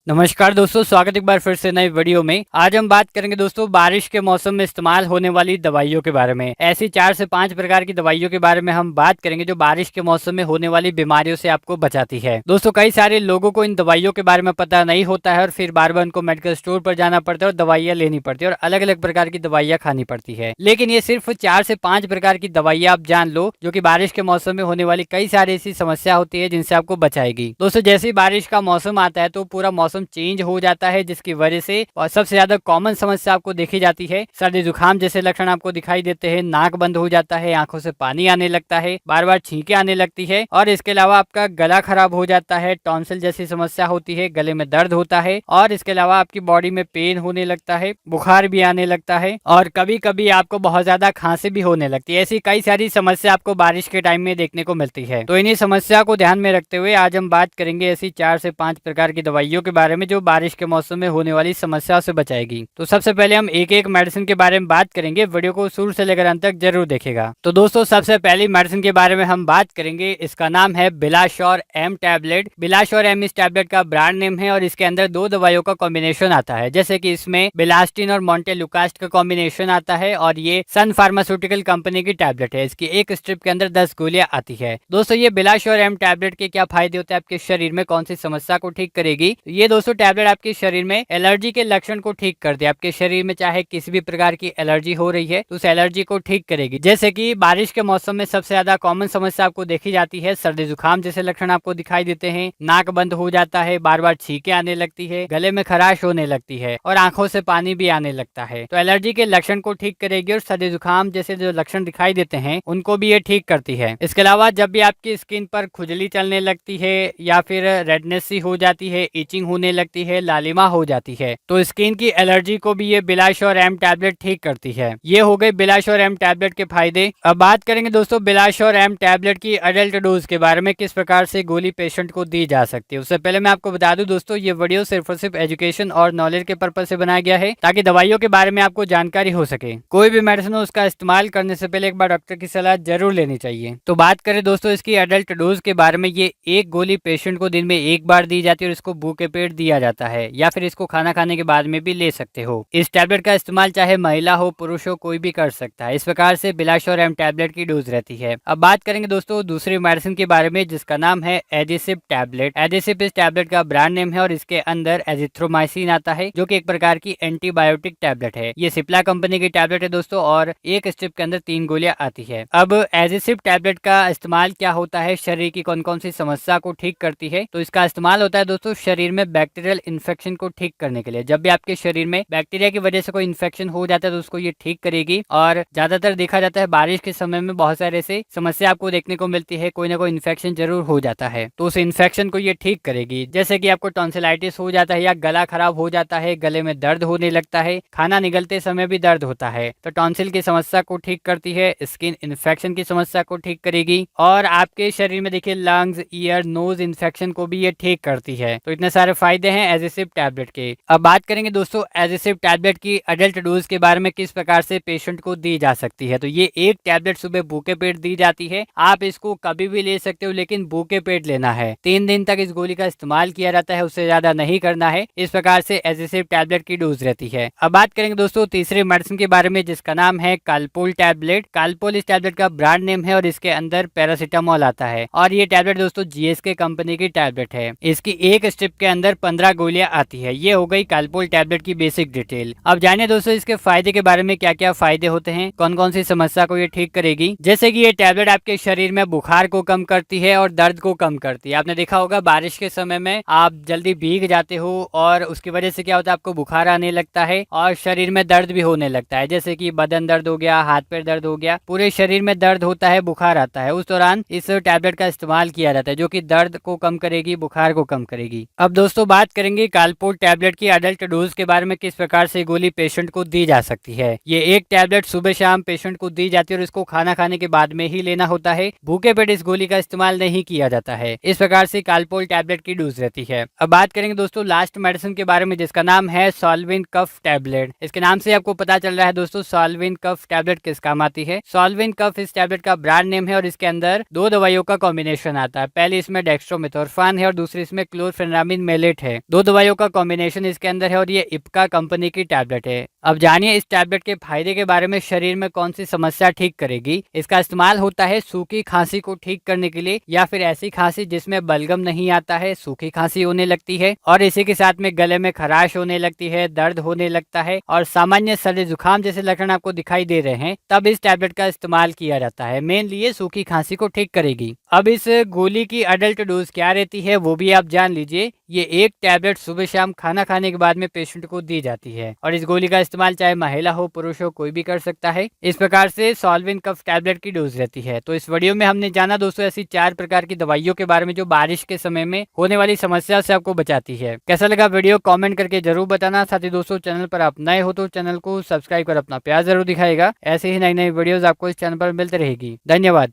नमस्कार दोस्तों, स्वागत एक बार फिर से नई वीडियो में। आज हम बात करेंगे दोस्तों बारिश के मौसम में इस्तेमाल होने वाली दवाइयों के बारे में। ऐसी 4 से 5 प्रकार की दवाइयों के बारे में हम बात करेंगे जो बारिश के मौसम में होने वाली बीमारियों से आपको बचाती है। दोस्तों कई सारे लोगों को इन दवाइयों के बारे में पता नहीं होता है और फिर बार बार उनको मेडिकल स्टोर पर जाना पड़ता है और दवाइयाँ लेनी पड़ती है और अलग अलग प्रकार की दवाइयाँ खानी पड़ती है। लेकिन ये सिर्फ 4 से 5 प्रकार की दवाइयाँ आप जान लो जो कि बारिश के मौसम में होने वाली कई सारी ऐसी समस्या होती है जिनसे आपको बचाएगी। दोस्तों जैसे ही बारिश का मौसम आता है तो पूरा मौसम चेंज हो जाता है, जिसकी वजह से और सबसे ज्यादा कॉमन समस्या आपको देखी जाती है सर्दी जुकाम जैसे लक्षण आपको दिखाई देते हैं। नाक बंद हो जाता है, आंखों से पानी आने लगता है, बार बार छींकें आने लगती है और इसके अलावा आपका गला खराब हो जाता है, टॉन्सिल जैसी समस्या होती है, गले में दर्द होता है और इसके अलावा आपकी बॉडी में पेन होने लगता है, बुखार भी आने लगता है और कभी कभी आपको बहुत ज्यादा खांसी भी होने लगती है। ऐसी कई सारी समस्या आपको बारिश के टाइम में देखने को मिलती है। तो इन्हीं समस्या को ध्यान में रखते हुए आज हम बात करेंगे ऐसी 4 से 5 प्रकार की दवाइयों के बारे में जो बारिश के मौसम में होने वाली समस्याओं से बचाएगी। तो सबसे पहले हम एक एक मेडिसिन के बारे में बात करेंगे, वीडियो को शुरू से लेकर अंत तक जरूर देखेगा। तो दोस्तों सबसे पहली मेडिसिन के बारे में हम बात करेंगे, इसका नाम है बिलाश्योर एम टैबलेट। बिलाश्योर एम इस टैबलेट का ब्रांड नेम है और इसके अंदर 2 दवाइयों का कॉम्बिनेशन आता है, जैसे कि इसमें बिलास्टिन और मोंटेलुकास्ट का कॉम्बिनेशन आता है और ये सन फार्मास्यूटिकल कंपनी की टैबलेट है। इसकी एक स्ट्रिप के अंदर 10 गोलियां आती है। दोस्तों ये बिलाश्योर एम टैबलेट के क्या फायदे होते हैं, आपके शरीर में कौन सी समस्या को ठीक करेगी। ये दोस्तों टैबलेट आपके शरीर में एलर्जी के लक्षण को ठीक कर दे। आपके शरीर में चाहे किसी भी प्रकार की एलर्जी हो रही है तो उस एलर्जी को ठीक करेगी। जैसे कि बारिश के मौसम में सबसे ज्यादा कॉमन समस्या आपको देखी जाती है, सर्दी जुकाम जैसे लक्षण आपको दिखाई देते हैं, नाक बंद हो जाता है, बार बार छींकें आने लगती है, गले में खराश होने लगती है और आंखों से पानी भी आने लगता है। तो एलर्जी के लक्षण को ठीक करेगी और सर्दी जुकाम जैसे जो लक्षण दिखाई देते हैं उनको भी ये ठीक करती है। इसके अलावा जब भी आपकी स्किन पर खुजली चलने लगती है या फिर रेडनेस सी हो जाती है, इचिंग होने लगती है, लालिमा हो जाती है, तो स्किन की एलर्जी को भी ये बिलाश्योर एम टैबलेट ठीक करती है। ये हो गए बिलाश्योर एम टैबलेट के फायदे। अब बात करेंगे दोस्तों बिलाश्योर एम टैबलेट की अडल्ट डोज के बारे में, किस प्रकार से गोली पेशेंट को दी जा सकती है। उससे पहले मैं आपको बता दूं दोस्तों ये वीडियो सिर्फ और सिर्फ एजुकेशन और नॉलेज के पर्पज से बनाया गया है ताकि दवाइयों के बारे में आपको जानकारी हो सके। कोई भी मेडिसिन हो उसका इस्तेमाल करने से पहले एक बार डॉक्टर की सलाह जरूर लेनी चाहिए। तो बात करें दोस्तों इसकी अडल्ट डोज के बारे में, ये एक गोली पेशेंट को दिन में एक बार दी जाती है और इसको भूखे पेट दिया जाता है या फिर इसको खाना खाने के बाद में भी ले सकते हो। इस टैबलेट का इस्तेमाल चाहे महिला हो पुरुष हो कोई भी कर सकता है। इस प्रकार से बिलाश्योर एम टैबलेट की डोज रहती है। अब बात करेंगे दोस्तों दूसरी मेडिसिन के बारे में जिसका नाम है एडिसिप टैबलेट। एडिसिप इस टैबलेट का ब्रांड नेम है और इसके अंदर एजिथ्रोमाइसिन आता है जो कि एक प्रकार की एंटीबायोटिक टैबलेट है। ये सिप्ला कंपनी की टैबलेट है दोस्तों और एक स्ट्रिप के अंदर 3 गोलियां आती है। अब एडिसिप टैबलेट का इस्तेमाल क्या होता है, शरीर की कौन कौन सी समस्या को ठीक करती है, तो इसका इस्तेमाल होता है दोस्तों शरीर में बैक्टीरियल इन्फेक्शन को ठीक करने के लिए। जब भी आपके शरीर में बैक्टीरिया की वजह से कोई इन्फेक्शन हो जाता है तो उसको ये ठीक करेगी। और ज्यादातर देखा जाता है बारिश के समय में बहुत सारे ऐसे समस्या आपको देखने को मिलती है, कोई ना कोई इन्फेक्शन जरूर हो जाता है, तो उस इन्फेक्शन को ये ठीक करेगी। जैसे कि आपको टॉन्सिलाइटिस हो जाता है या गला खराब हो जाता है, गले में दर्द होने लगता है, खाना निगलते समय भी दर्द होता है, तो टॉन्सिल की समस्या को ठीक करती है, स्किन इन्फेक्शन की समस्या को ठीक करेगी और आपके शरीर में देखिए लंग्स, ईयर, नोज इन्फेक्शन को भी ये ठीक करती है। तो इतने सारे फायदे हैं एडिसिप टैबलेट के। अब बात करेंगे दोस्तों एडिसिप टैबलेट की अडल्ट डोज के बारे में, किस प्रकार से पेशेंट को दी जा सकती है। तो ये एक टैबलेट सुबह भूखे पेट दी जाती है। आप इसको कभी भी ले सकते हो लेकिन भूखे पेट लेना है। 3 दिन तक इस गोली का इस्तेमाल किया जाता है, उससे ज्यादा नहीं करना है। इस प्रकार से एडिसिप टैबलेट की डोज रहती है। अब बात करेंगे दोस्तों तीसरी मेडिसिन के बारे में जिसका नाम है कालपोल टैबलेट। कालपोल इस टैबलेट का ब्रांड नेम है और इसके अंदर पैरासीटामोल आता है और ये टैबलेट दोस्तों जीएसके कंपनी की टैबलेट है। इसकी एक स्ट्रिप के अंदर 15 गोलियां आती है। ये हो गई कालपोल टैबलेट की बेसिक डिटेल। अब जानिए दोस्तों इसके फायदे के बारे में, क्या क्या फायदे होते हैं, कौन कौन सी समस्या को ये ठीक करेगी। जैसे कि ये टैबलेट आपके शरीर में बुखार को कम करती है और दर्द को कम करती है। आपने देखा होगा बारिश के समय में आप जल्दी भीग जाते हो और उसकी वजह से क्या होता है, आपको बुखार आने लगता है और शरीर में दर्द भी होने लगता है, जैसे कि बदन दर्द हो गया, हाथ पैर दर्द हो गया, पूरे शरीर में दर्द होता है, बुखार आता है। उस दौरान इस टैबलेट का इस्तेमाल किया जाता है जो कि दर्द को कम करेगी, बुखार को कम करेगी। अब दोस्तों बात करेंगे कालपोल टैबलेट की अडल्ट डोज के बारे में, किस प्रकार से गोली पेशेंट को दी जा सकती है। ये एक टैबलेट सुबह शाम पेशेंट को दी जाती है और इसको खाना खाने के बाद में ही लेना होता है। भूखे पेट इस गोली का इस्तेमाल नहीं किया जाता है। इस प्रकार से कालपोल टैबलेट की डोज रहती है। अब बात करेंगे दोस्तों लास्ट मेडिसिन के बारे में जिसका नाम है सॉल्विन कफ टैबलेट। इसके नाम से आपको पता चल रहा है दोस्तों सॉल्विन कफ टैबलेट किस काम आती है। सॉल्विन कफ इस टैबलेट का ब्रांड नेम है और इसके अंदर 2 दवाइयों का कॉम्बिनेशन आता है। पहले इसमें डेक्स्ट्रोमेथोर्फान है और दूसरी इसमें क्लोरफेनामिन मेलेट टैबलेट है। 2 दवाइयों का कॉम्बिनेशन इसके अंदर है और ये इप्का कंपनी की टैबलेट है। अब जानिए इस टैबलेट के फायदे के बारे में। शरीर में कौन सी समस्या ठीक करेगी। इसका इस्तेमाल होता है सूखी खांसी को ठीक करने के लिए, या फिर ऐसी खांसी जिसमें बलगम नहीं आता है, सूखी खांसी होने लगती है और इसी के साथ में गले में खराश होने लगती है, दर्द होने लगता है और सामान्य सर्दी जुकाम जैसे लक्षण आपको दिखाई दे रहे हैं, तब इस टैबलेट का इस्तेमाल किया जाता है। मेनली ये सूखी खांसी को ठीक करेगी। अब इस गोली की अडल्ट डोज क्या रहती है वो भी आप जान लीजिए। ये 1 टैबलेट सुबह शाम खाना खाने के बाद में पेशेंट को दी जाती है और इस गोली का इस्तेमाल चाहे महिला हो पुरुष हो कोई भी कर सकता है। इस प्रकार से सॉल्विन कफ टैबलेट की डोज रहती है। तो इस वीडियो में हमने जाना दोस्तों ऐसी 4 प्रकार की दवाइयों के बारे में जो बारिश के समय में होने वाली समस्या से आपको बचाती है। कैसा लगा वीडियो कमेंट करके जरूर बताना। साथ ही दोस्तों चैनल पर आप नए हो तो चैनल को सब्सक्राइब कर अपना प्यार जरूर दिखाएगा। ऐसे ही नई नई वीडियोस आपको इस चैनल पर मिलती रहेगी। धन्यवाद।